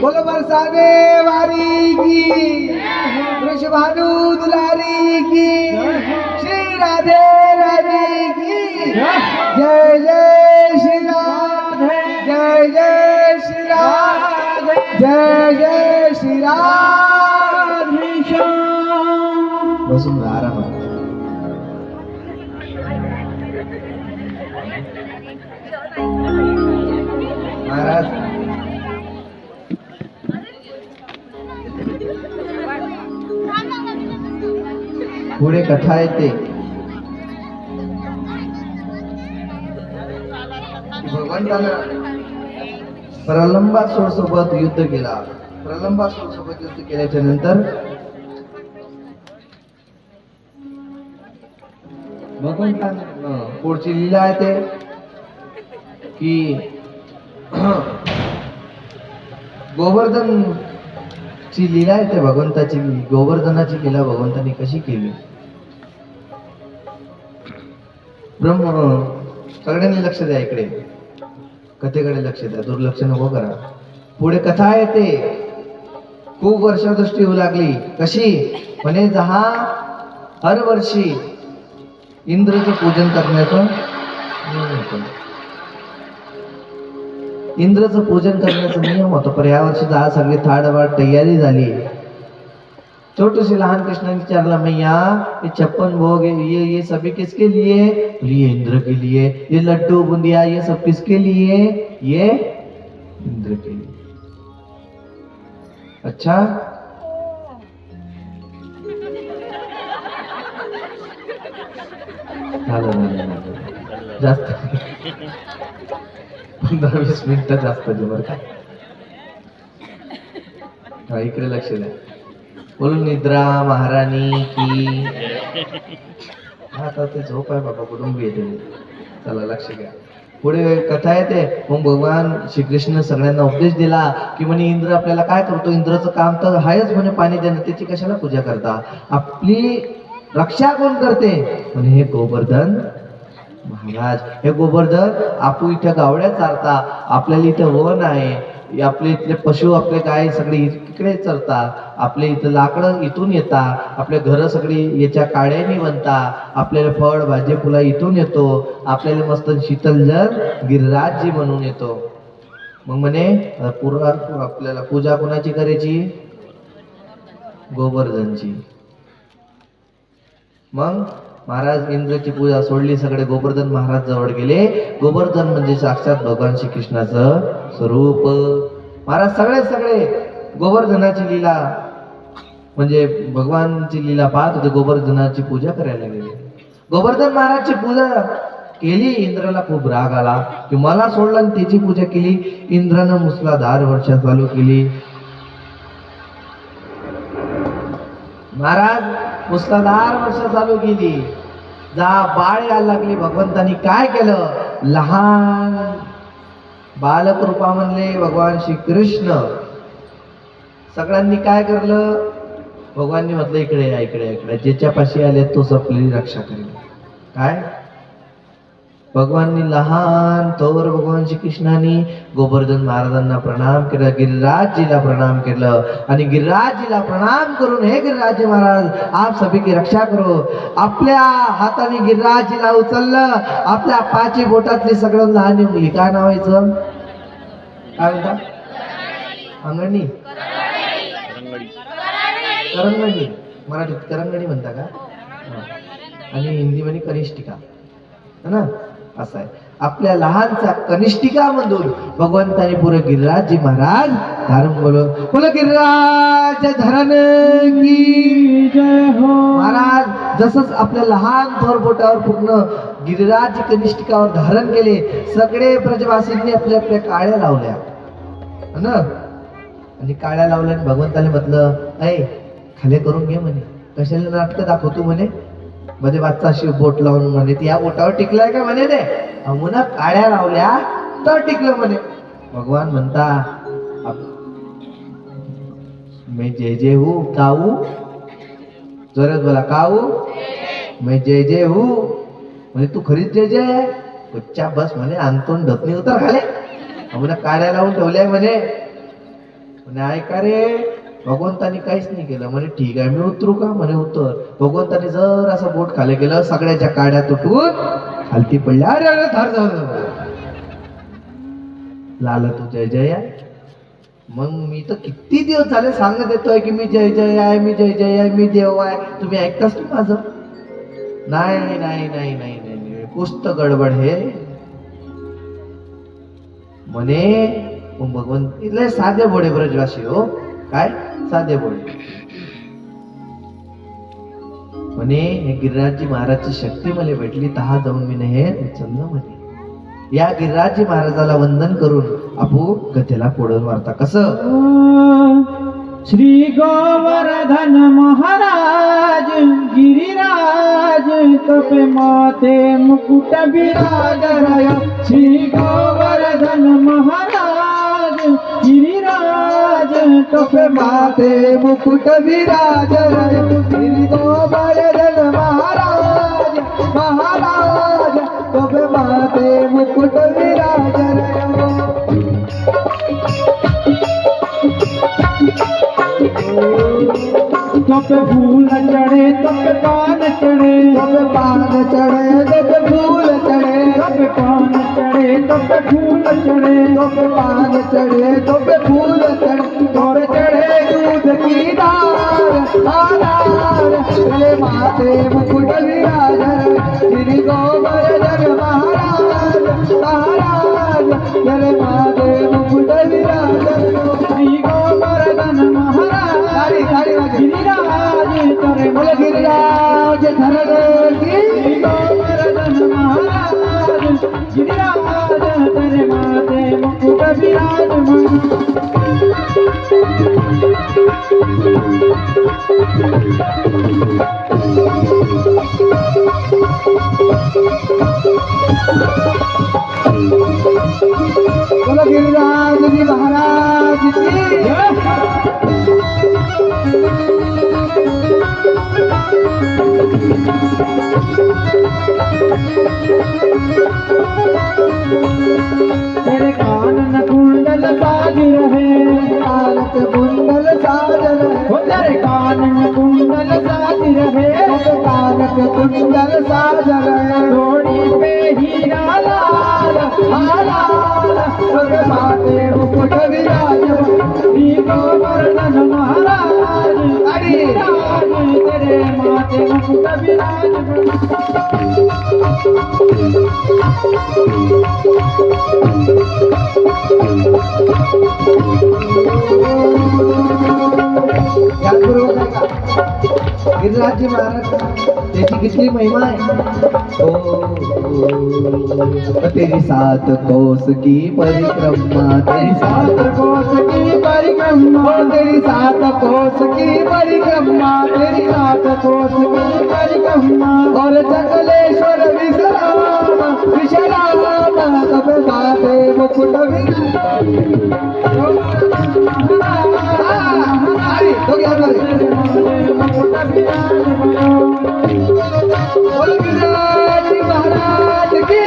बोलो बरसाने वारी की, वृषभानु दुलारी की, श्री राधे रानी की जय जय श्री राधे, जय जय श्री राधे, जय जय श्री राधे श्याम। बसून आरामात महाराज पुढे कथा येते भगवंतानं प्रलंबासूर सोबत युद्ध केला. प्रलंबासूर सोबत युद्ध केल्याच्या नंतर भगवंतानं पुढची लीला आहे ते की गोवर्धन ची लीला आहे ते भगवंताची. गोवर्धनाची लीला भगवंतानी कशी केली. ब्रह्म सगळ्यांनी लक्ष द्या, इकडे कथेकडे लक्ष द्या, दुर्लक्ष नको करा. पुढे कथा येते. खूप वर्षदृष्टी होऊ लागली. कशी म्हणे जहा हर वर्षी इंद्रचं पूजन करण्याचं इंद्रचं पूजन करण्याचा नियम होता. पण या वर्षी दहा सगळी थाडवाड तयारी झाली. छोटूशी लहान कृष्ण विचारला मैया ये 56 भोग ये सभी किसके लिए? ये इंद्र के लिए. ये लड्डू बुंदिया ये सब किसके लिए? ये इंद्र के लिए. अच्छा झालं जास्त 15-20 मिनिटं जास्त बरं का. इकडे लक्ष द्या. बोलून निद्रा महाराणी की. आता ते झोप आहे बाबा, कुटुंब येते. चला लक्ष घ्या. पुढे कथा येते. मग भगवान श्रीकृष्ण सगळ्यांना उपदेश दिला की म्हणे इंद्र आपल्याला काय करतो. इंद्राचं काम तर आहेच म्हणे पाणी देणं. त्याची कशाला पूजा करता. आपली रक्षा कोण करते म्हणे हे गोवर्धन महाराज. हे गोवर्धन आपू इथं गावड्या चालता. आपल्याला इथं वन आहे. आपले इथले पशु आपले गाय सगळे इकडे चरता. आपले इथं लाकडं इथून येता. आपल्या घरं सगळी याच्या काड्याने बनता. आपल्याला फळ भाजी फुला इथून येतो. आपल्याला मस्त शीतल जल गिरिराजजी म्हणून येतो. मग म्हणे आपल्याला पूजा कोणाची करायची? गोवर्धनची. मग महाराज इंद्रची पूजा सोडली. सगळे गोवर्धन महाराज जवळ गेले. गोवर्धन म्हणजे साक्षात भगवान श्रीकृष्णाचं स्वरूप. महाराज सगळे गोवर्धनाची लीला म्हणजे भगवानची लीला पाहत होते. गोवर्धनाची पूजा करायला गेले. गोवर्धन महाराजची पूजा केली. इंद्राला खूप राग आला की मला सोडलं आणि त्याची पूजा केली. इंद्रानं मुसलाधार वर्षा चालू केली. महाराज मुसलाधार वर्षा चालू केली. जा बाळ यायला लागली. भगवंतानी काय केलं. लहान बालकृपा म्हणले भगवान श्रीकृष्ण. सगळ्यांनी काय करलं. भगवाननी म्हटलं इकडे या इकडे इकडे. ज्याच्यापाशी आले तोच आपली रक्षा करेल. काय भगवाननी लहान तोवर भगवान श्रीकृष्णाने गोवर्धन महाराजांना प्रणाम केलं. गिरिराजजीला प्रणाम केलं. आणि गिरिराजजीला प्रणाम करून हे गिरिराजजी महाराज आप सभी की रक्षा करो. आपल्या हाताने गिरिराजजीला उचललं. आपल्या पाची बोटातली सगळं लहान मुली काय नावायचं काय म्हणता. अंगणी करंगणी. मराठीत करंगणी म्हणता का. आणि हिंदी मध्ये कनिष्ठिका है ना. असं आहे. आपल्या लहानचा कनिष्ठिका मधून भगवंताने पुरे गिरिराजजी महाराज धारण बोलो गिरिराज धरण की जय हो. महाराज जसंच आपल्या लहान थोर बोटावर पूर्ण गिरिराज कनिष्ठिकावर धारण केले. सगळे ब्रजवासींनी आपल्या आपल्या काळ्या लावल्या ना. आणि काळ्या लावल्या. भगवंताने म्हटलं ऐ खाली करून घे म्हणे. कशाला नाटक दाखवतो म्हणे. मध्ये वाचता अशी बोट लावून म्हणे ती या बोटावर टिकलाय का म्हणे. ते अमुना काळ्या लावल्या तर टिकलं म्हणे. भगवान म्हणता मैं जय जय हूँ काऊ. जोरात बोला काऊ. मैं जय जय हूँ म्हणजे तू खरीच जय जय आहे. बच्चा बस म्हणे अंगतोंड ढकनी उतर खाले. अमुना काळ्या लावून ठेवल्या म्हणे. म्हणे ऐका रे, भगवंतानी काहीच नाही केलं. म्हणे ठीक आहे, मी उतरू का? म्हणे उतर. भगवंतानी जर असं बोट खाली केलं, सगळ्याच्या काड्या तुटून खालती पडल्या. अरे अरे धर धर. लाल तू जय जय आहे. मग मी तर किती दिवस झाले सांगत येतोय की मी जय जय आहे, मी जय जय आहे, मी देव आहे. तुम्ही ऐकताच की माझं? नाही नाही नाही नाही नाही, कुस्त गडबड हे. म्हणे मग भगवंत इथले साधे भोळे ब्रजवासी हो, काय साधे भोळे. म्हणे हे गिरिराजजी महाराजची शक्ती मला भेटली, तहा जाऊन मी हे उचललं. म्हणे या गिरिराजजी महाराजाला वंदन करून आपू गतेला पुढं मारता. कसं? श्री गोवर्धन महाराज गिरिराज तपे माते मुकुट विराज रया. श्री गोवर्धन महाराज गिरिराज तपे माते मुकुट विराज रया. श्री गोवर्धन महाराज महाराज तपे माते मुकुट विराज रया. तपे फूल चढ़े तपे पान चढ़े, तपे पान चढ़े तपे फूल चढ़े, तपे पान चढ़े तपे फूल चढ़े, तपे पान चढ़े तपे फूल चढ़े. तोरे चढ़े दूध की धार आधार, तेरे माथे मुकुट विराज श्री गोवर्धन महाराज महाराज. तेरे माथे मुकुट विराज श्री गोवर्धन महाराज गिरिराज करे बोले गिरिराज धरण की. श्री गोवर्धन महाराज गिरिराज करे माते मुकुट विराजमान. बोलो गिरिराज जी महाराज की. तेरे कानन कुंडल साज रहे, कालक कुंडल साज रहे. हो तेरे कानन कुंडल साज रहे, कालक कुंडल साज रहे. थोड़ी पे हीरा लाल लाल तपे माथे मुकुट विराज श्री गोवर्धन महाराज गिरिराज तेरे माथे मुकुट विराजमान. गिरिराजजी महाराज त्याची किती महिमा आहे. तेरी सात कोस की परिक्रमा, तेरी सात कोस की परिक्रमा, तेरी सात कोस की परिक्रमा, तेरी सात कोस की परिक्रमा. और चकलेश्वर विश्राम विश्राम तपे माथे मुकुट बोलो गिरिराज महाराज की.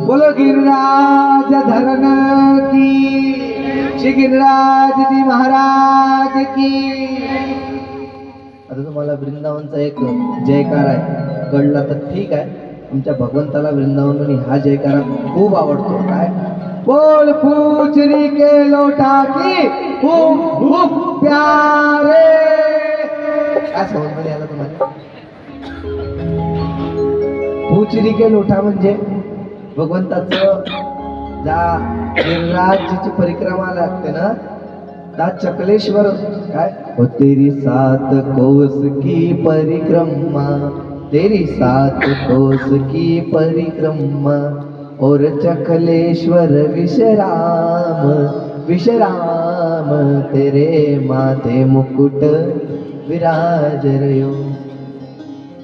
बोलो गिरिराज धरण की. श्री गिरिराज जी महाराज की. आता तुम्हाला वृंदावनचा एक जयकार आहे कळला तर ठीक आहे. आमच्या भगवंताला वृंदावन हा जयकारा खूप आवडतो. काय बोल पूजरी के लोटा की खूप खूप प्यारे. काय समज मध्ये आलं तुम्हाला? पूजरी के लोटा म्हणजे भगवंताचं ज्या गिरिराजची परिक्रमा लागते ना, त्या चकलेश्वर काय हो तेरी सात कोस की परिक्रमा तेरी सात कोस की परिक्रमा और चखलेश्वर विश्राम विश्राम तेरे माथे मुकुट विराज रयो.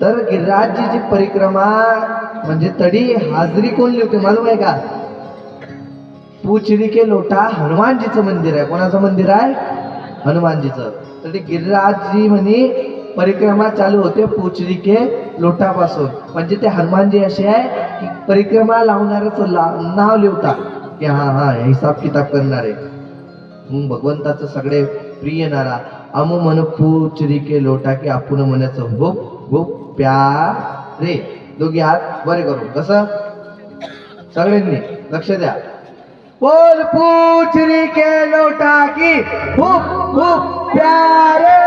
तर गिरिराजजीची परिक्रमा म्हणजे तडी हाजरी कोण लिहिते मालूम आहे का? पूछडी के लोटा हनुमानजीचं मंदिर आहे. कोणाचं मंदिर आहे? हनुमानजीचं. तर ते गिरिराजजी म्हणे परिक्रमा चालू होते पूछडी के लोटापासून. म्हणजे ते हनुमानजी असे आहे की परिक्रमा लावणारच नाव लिहतात की हा हा हिसाब किताब करणारे. मग भगवंताचं सगळे प्रिय नारा अमु मन पूछडी के लोटा की आपण म्हणायचं गुप गुप प्यारे. दोघी हात बरे करू. कसं सगळ्यांनी लक्ष द्या. बोल पूछडी के लोटा की हुप हुप प्यारे.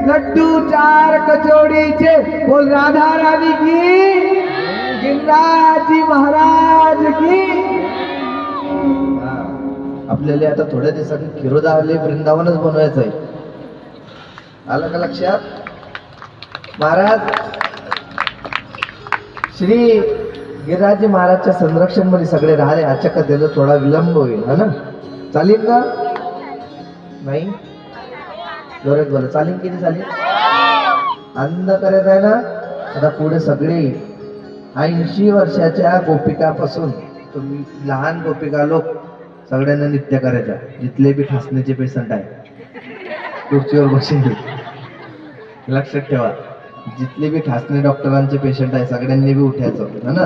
लड्डू चार कचोडीचे बोल राधा रानी की. गिरिराजजी महाराज की. आपल्याला आता थोड्या दिवसांनी खिरोदावले वृंदावनच बनवायचं आहे. आलं का लक्षात? महाराज श्री गिरिराजजी महाराजच्या संरक्षण मध्ये सगळे राहिले. आजच्या कथेला थोडा विलंब होईल है ना? चालेल ना? नाही जोरात बोला. चालेल किती चालेल? आनंद करायचा आहे ना? आता पुढे सगळे 80 वर्षाच्या गोपिकापासून तुम्ही लहान गोपिका लोक सगळ्यांना नृत्य करायचा. जिथले बी खासण्याचे पेशंट आहे खुर्चीवर बसेल. लक्षात ठेवा. जिथले बी खासणे डॉक्टरांचे पेशंट आहे सगळ्यांनी बी उठायचं है ना?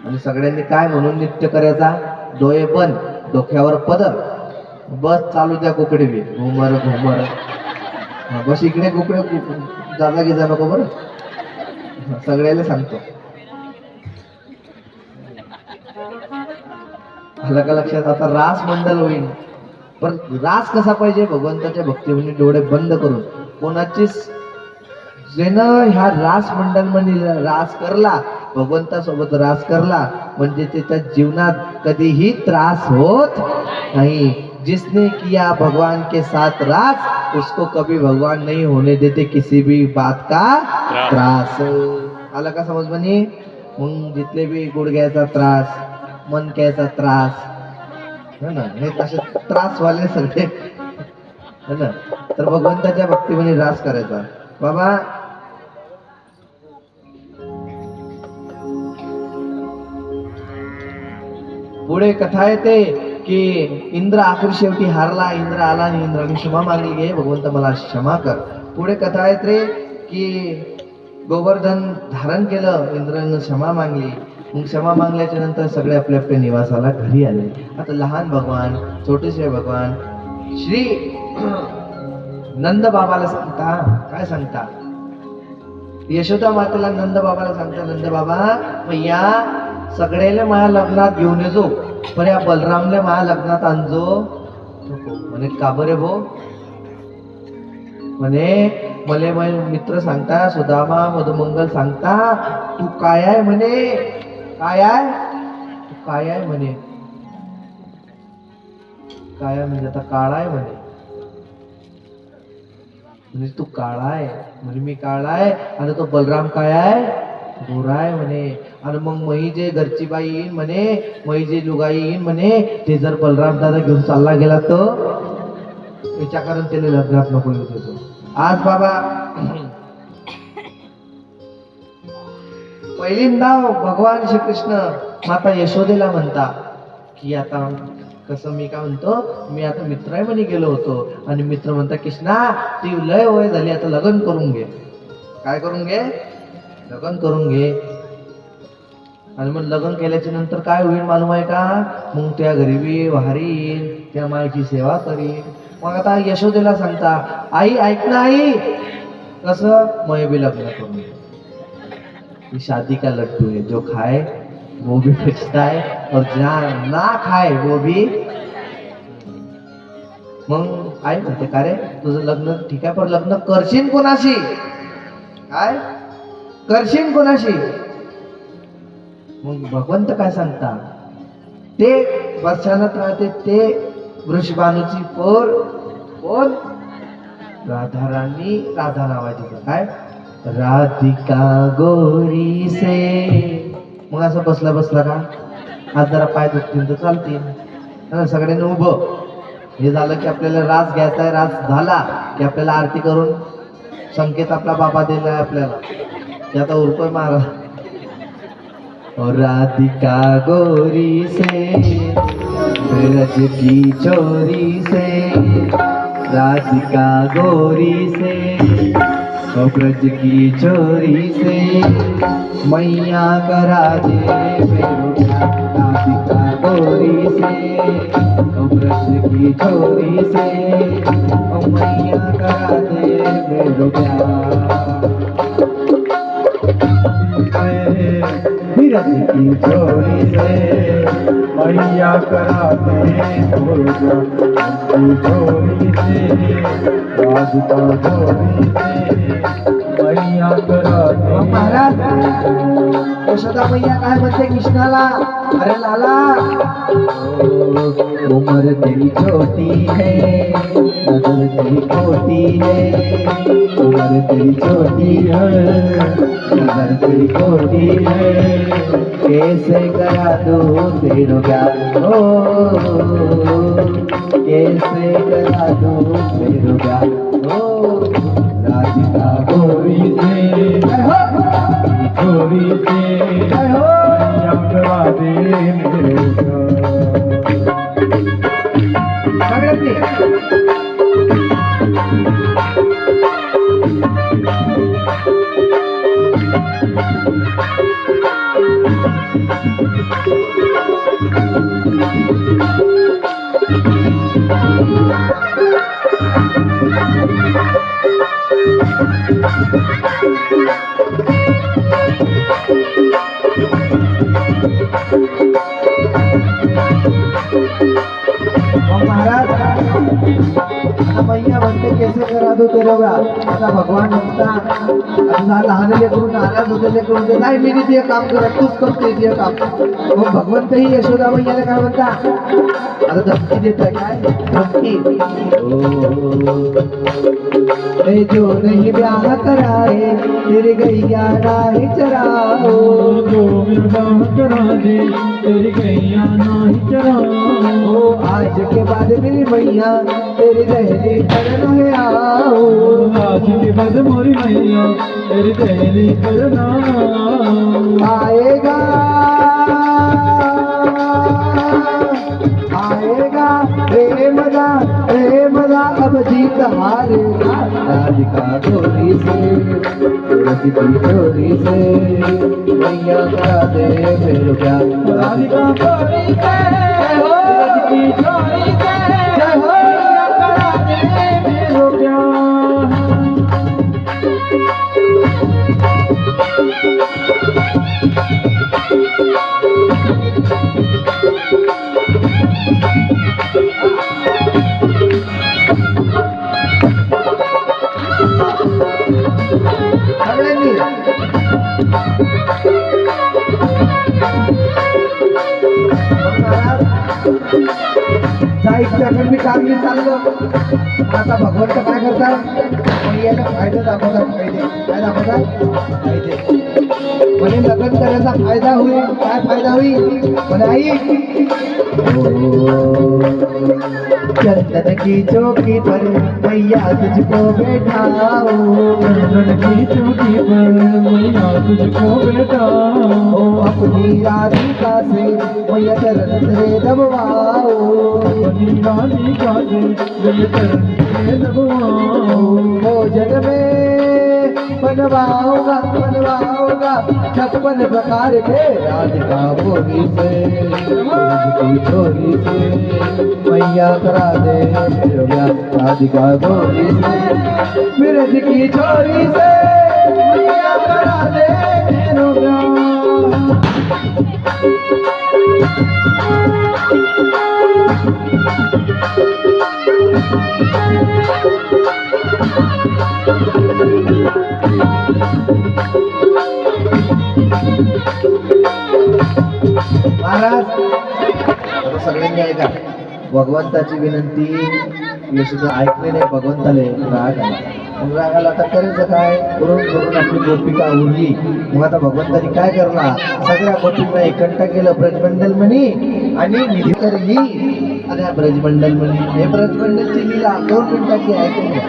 आणि सगळ्यांनी काय म्हणून नृत्य करायचा? डोळे बंद, डोक्यावर पदर, बस चालू द्या कुकडे बी घुमर घुमर. बस इकडे कुकडे जागा घे जा नको बरं. सगळ्याला सांगतो. आलं का लक्षात? आता रास मंडल होईल. पण रास कसा पाहिजे? भगवंताच्या भक्तीमध्ये डोळे बंद करून. कोणाचीच जेनं ह्या रास मंडल मध्ये रास करला, भगवंतासोबत रास करला म्हणजे त्याच्या जीवनात कधीही त्रास होत नाही. जिसने किया भगवान के साथ रास उसको कभी भगवान नहीं होने देते किसी भी बात का त्रास. आला का समज म्हणे? मग जिथले बी गुडघ्याचा त्रास, मनक्याचा त्रास है ना, हे तसे त्रास वाले सगळे है ना, तर भगवंताच्या भक्तीमध्ये रास करायचा. बाबा पुढे कथा येते की इंद्र आखरी शेवटी हारला. इंद्र आला आणि इंद्राने क्षमा मागली, घे भगवंत मला क्षमा कर. पुढे कथा येते की गोवर्धन धारण केलं, इंद्रानं क्षमा मागली. मग क्षमा मागल्याच्या नंतर सगळे आपल्या आपल्या निवासाला घरी आले. आता लहान भगवान, छोटेसे भगवान श्री नंद बाबाला सांगता. काय सांगता? यशोदा मातेला नंद बाबाला सांगता, नंद बाबा या सगळ्याला माझ्या लग्नात घेऊन येजो, पण या बलरामले माझ्या लग्नात आणजो नको. म्हणे का बरे भो? म्हणे मले मित्र सांगता, सुदामा मधुमंगल सांगता तू काय आहे म्हणे. काय आहे? तू काय आहे म्हणे. काय आहे म्हणजे आता काळा आहे म्हणे. म्हणजे तू काळा आहे म्हणजे मी काळा आहे आणि तो बलराम काय आहे? गोरा आहे म्हणे. आणि मग मही जे घरची बाई येईन म्हणे, मही जे लुगाई येईन म्हणे, ते जर बलराम दादा घेऊन चालला गेला तर त्याच्या कारण त्याला लग्नात नको येत होतो. आज बाबा पहिल्यांदा भगवान श्रीकृष्ण माता यशोदेला म्हणता की आता कसं मी काय म्हणतो, मी आता मित्र आहे म्हणे गेलो होतो. आणि मित्र म्हणता कृष्णा ती लय वय झाली, आता लग्न करून घे. काय करून घे? लग्न करून घे. आणि मग लग्न केल्याच्या नंतर काय होईल मालूम आहे का? मग त्या गरीबी वारी येईल, त्या मायची सेवा करीन. मग आता यशोदेला सांगता आई ऐक ना आई, कसं मैं भी लग्न करून घे. शादी का लड्डू है, जो खाए वो भी बेचता है और जहाँ ना खाए वो भी. मग आई म्हणते का रे तुझं लग्न ठीक आहे, पण लग्न करशील कोणाशी? काय करशील कोणाशी? मग भगवंत काय सांगता, ते वर्षानात राहते ते वृषभानूची पोर कोण? राधा राणी, राधा नावाची काय, राधिका गोरी से. मग असं बसला बसला का, आज जरा पाय दुखतील तर चालतील. सगळ्यांनी उभं. हे झालं की आपल्याला रास घ्यायचा आहे. रास झाला की आपल्याला आरती करून संकेत आपला बाबा दिलाय आपल्याला की आता उरतोय महाराज. और राधिका गोरी से ब्रज की चोरी से, राधिका गोरी से और ब्रज की चोरी से, मैया करा दे मेरो प्यार. राधिका गोरी से और ब्रज की चोरी से, और मैया करा दे मेरो प्यार. ब्रज की चोरी से मैया करा दे चोरी से, राधिका गोरी से मैया करा दे. महाराज यशोदा मैया काय म्हणते कृष्णाला, अरे लाला उम्र तेरी छोटी है, नजर तेरी खोटी है. उम्र तेरी छोटी है, नजर तेरी खोटी है. कैसे करा दूं तेरो प्यार, ओ कैसे करा दूं तेरो प्यार. ओ राधिका गोरी से चोरी से मैया करा दे मेरो महाराज आता मैया म्हणते कैसे करा दो तेरे प्यार. आता भगवान म्हणता, आता लहान लेकरून नाराज होते लेकरून ते नाही मी ते काम करत, तूच करते ते काम. मग भगवंतही यशोदा मैयाला काय म्हणता, आता धमकी देत काय, धमकी. ए जो नहीं ब्याह कराए तेरी गैया नाही चराओ. जो विवाह करा दे तेरी गैया नाही चराओ. ओ आज के बाद मेरी मैया तेरी दहली पर न आओ. आज के बाद मोरी मैया तेरी दहली पर ना आएगा आएगा प्रेमदा अब जीत हारेगा. राधिका गोरी से ब्रज की चोरी से, मैया करा दे मेरो प्यार. राधिका गोरी से ब्रज की चोरी से, मैया करा दे मेरो प्यार. सगळ्यांनी साहित्याकडे मी काम मी चाललो. आता भगवंत काय करतात, मैयाला फायदा दाखवतात. फायदे काय दाखवतात, फायदे. म्हणे लग्न करायचा फायदा होईल. काय फायदा होईल, म्हणे आई चंदन की चौकी पर मैया तुझको बैठाओ. चंदन की चौकी पर मैया तुझको बैठाओ. अपनी राधिका से मैया चरण से दबवाओ. अपनी राधिका से मैया चरण से दबवाओ. भोजन में बनवाऊंगा 56 प्रकार के. राधिका गोरी से ब्रज की चोरी से, मैया करा दे मेरो प्यार. राधिका गोरी से ब्रज की चोरी से, मैया करा दे मेरो प्यार. महाराज आता सगळ्यांनी ऐका, भगवंताची विनंती यशोदा ऐकले नाही भगवंताले राग आला. मग राग आला तर करायचं काय, करून करून आपली गोपिका उरली. मग आता भगवंतानी काय करला, सगळ्या गोपींना एकट्ठा केलं ब्रजमंडल म्हणी आणि निधी करली. अरे ब्रजमंडल म्हणी, हे ब्रजमंडलची लीला 2 मिनिटाची ऐकून घ्या.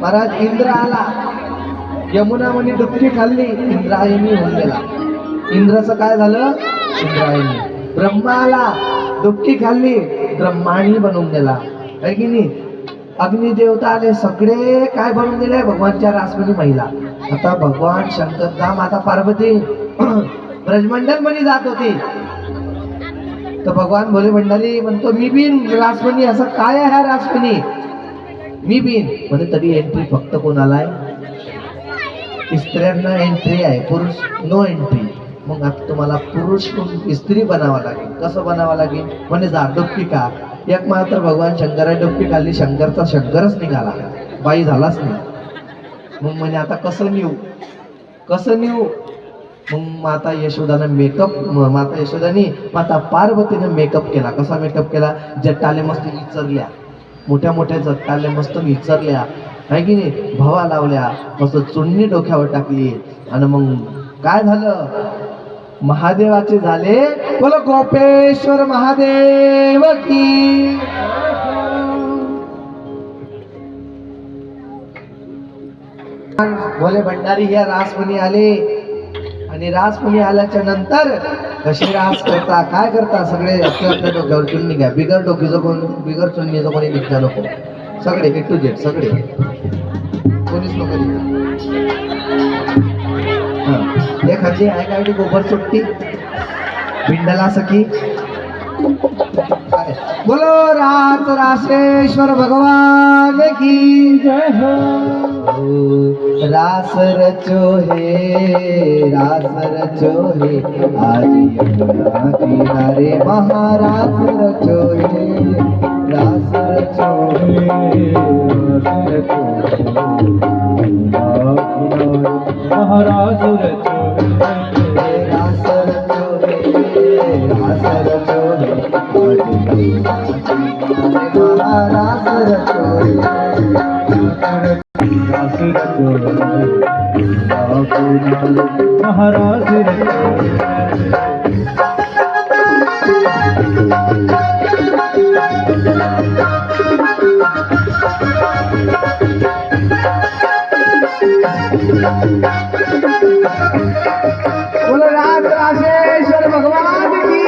महाराज इंद्र आला, यमुना म्हणी डुबकी खाल्ली, इंद्रायणी होऊन गेला. इंद्राचं काय झालं, इंद्रायणी. ब्रह्मा आला, डुबकी खाल्ली, ब्रह्माणी बनून गेला, आहे की नाही. अग्निदेवता आले, सगळे काय बनून गेले, भगवानच्या रासमणी महिला. आता भगवान शंकर जा माता पार्वती ब्रजमंडल म्हणी जात होती, तर भगवान भोले भंडारी म्हणतो मी बिन रासमणी. असं काय आहे हा रासमणी, मी बिन म्हणे. तरी एंट्री फक्त कोणाला आहे, स्त्रियांना एंट्री आहे, पुरुष नो एंट्री. मग आता तुम्हाला पुरुष स्त्री बनावा लागेल. कसं बनावं लागेल म्हणे, जा डुबकी का. एक मात्र भगवान शंकराने डुबकी खाल्ली, शंकरचा शंकरच निघाला, बाई झालाच नाही. मग म्हणे आता कसं नेऊ, कसं नेऊ. मग माता यशोदानं माता यशोदानी माता पार्वतीनं मेकअप केला. कसा मेकअप केला, जट्टाले मस्त विचारल्या, मोठ्या मोठ्या जट्टाले मस्त विचारल्या, आहे की नाही. भवा लावल्या, मस्त चुन्नी डोक्यावर टाकली. आणि मग काय झालं, महादेवाचे झाले. बोलो गोपेश्वर महादेव की. भोले भंडारी या रासमणी आले आणि रासमणी आल्याच्या नंतर कसे रास करता, काय करता, सगळे आपल्या आपल्या डोक्यावर चुन्नी घ्या. बिगर डोकीचं कोण, बिगर चुन्नीचं कोणी निघता नको, सगळे ए टू झेड सगळे, कोणीच नको निघता. एखादी आहे काय गोबर सुट्टी भिंडला सखी. बोलो राज रासेश्वर भगवान की जय हो. रास रचो हे, रास रचो हे, आज यमुना किनारे महारास रचो हे, रास रचो हे, रास रचो महारास रचो हे, रास रचो हे, रास रचो हे, महारास रचो हे, महाराज बोलो राज राजेश्वर भगवान की.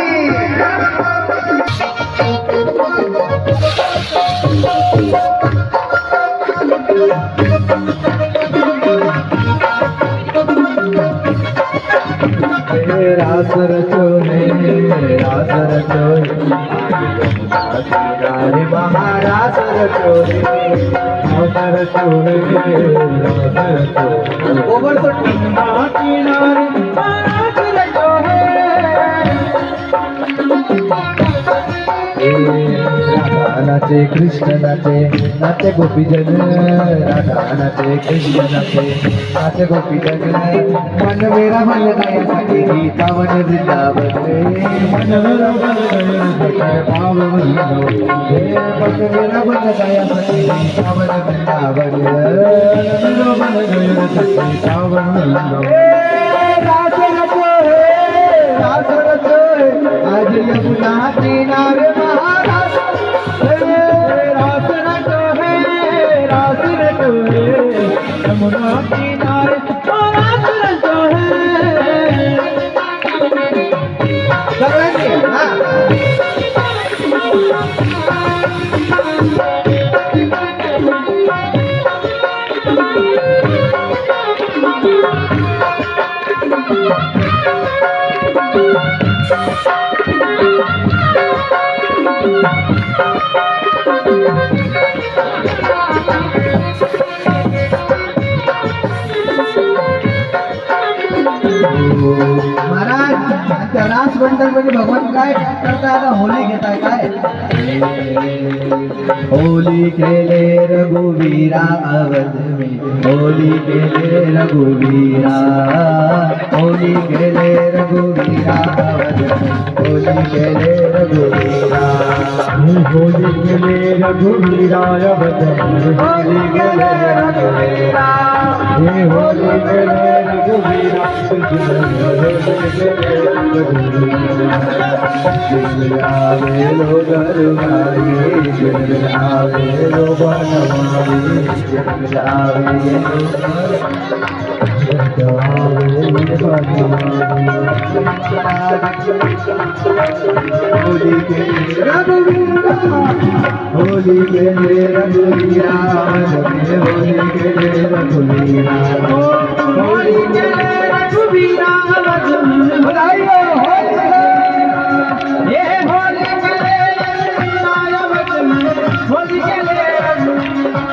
रास रचो हे, रास रचो हे, महारास रचो हे, रास रचो हे, रास रचो गोबर सुट्टी किनारे महारास रचो हे. राधा नाचे कृष्ण नाचे, नाचे गोपीजन. राधा नाचे कृष्ण नाचे, नाचे गोपीजन. मन मेरा मन गायासाठी गीतावन वृंदावन, मन मेरा मन गायासाठी पावन मन मेरा मन गायासाठी गीतावन वृंदावन, मन गायासाठी पावन वृंदावन. रास रचो हे, रास रचो हे, आज यमुना किनारे महाराज. रास रचो हे, रास रचो हे, यमुना किनारे महाराज रचो हे. सगळ्यांनी महाराज त्या रास मंडळ मध्ये भगवान काय करताय, आता होली घेताय काय. होली खेले रघुवीरा अवध में, होली खेले रघुवीरा, होली खेले रघुवीरा अवध में, होली खेले रघुवीरा होली खेले रघुवीराय बचन होली खेले रघुवीरा हे होली खेले रघुवीरा आवे लो गरुगाई आवे लो बनवारी आवे होली के रघुवीरा होली के रघुवीरा होली के रघुवीरा होली के रघुवीरा बधाइयो होली ये होली के रघुवीरा होली के रघुवीरा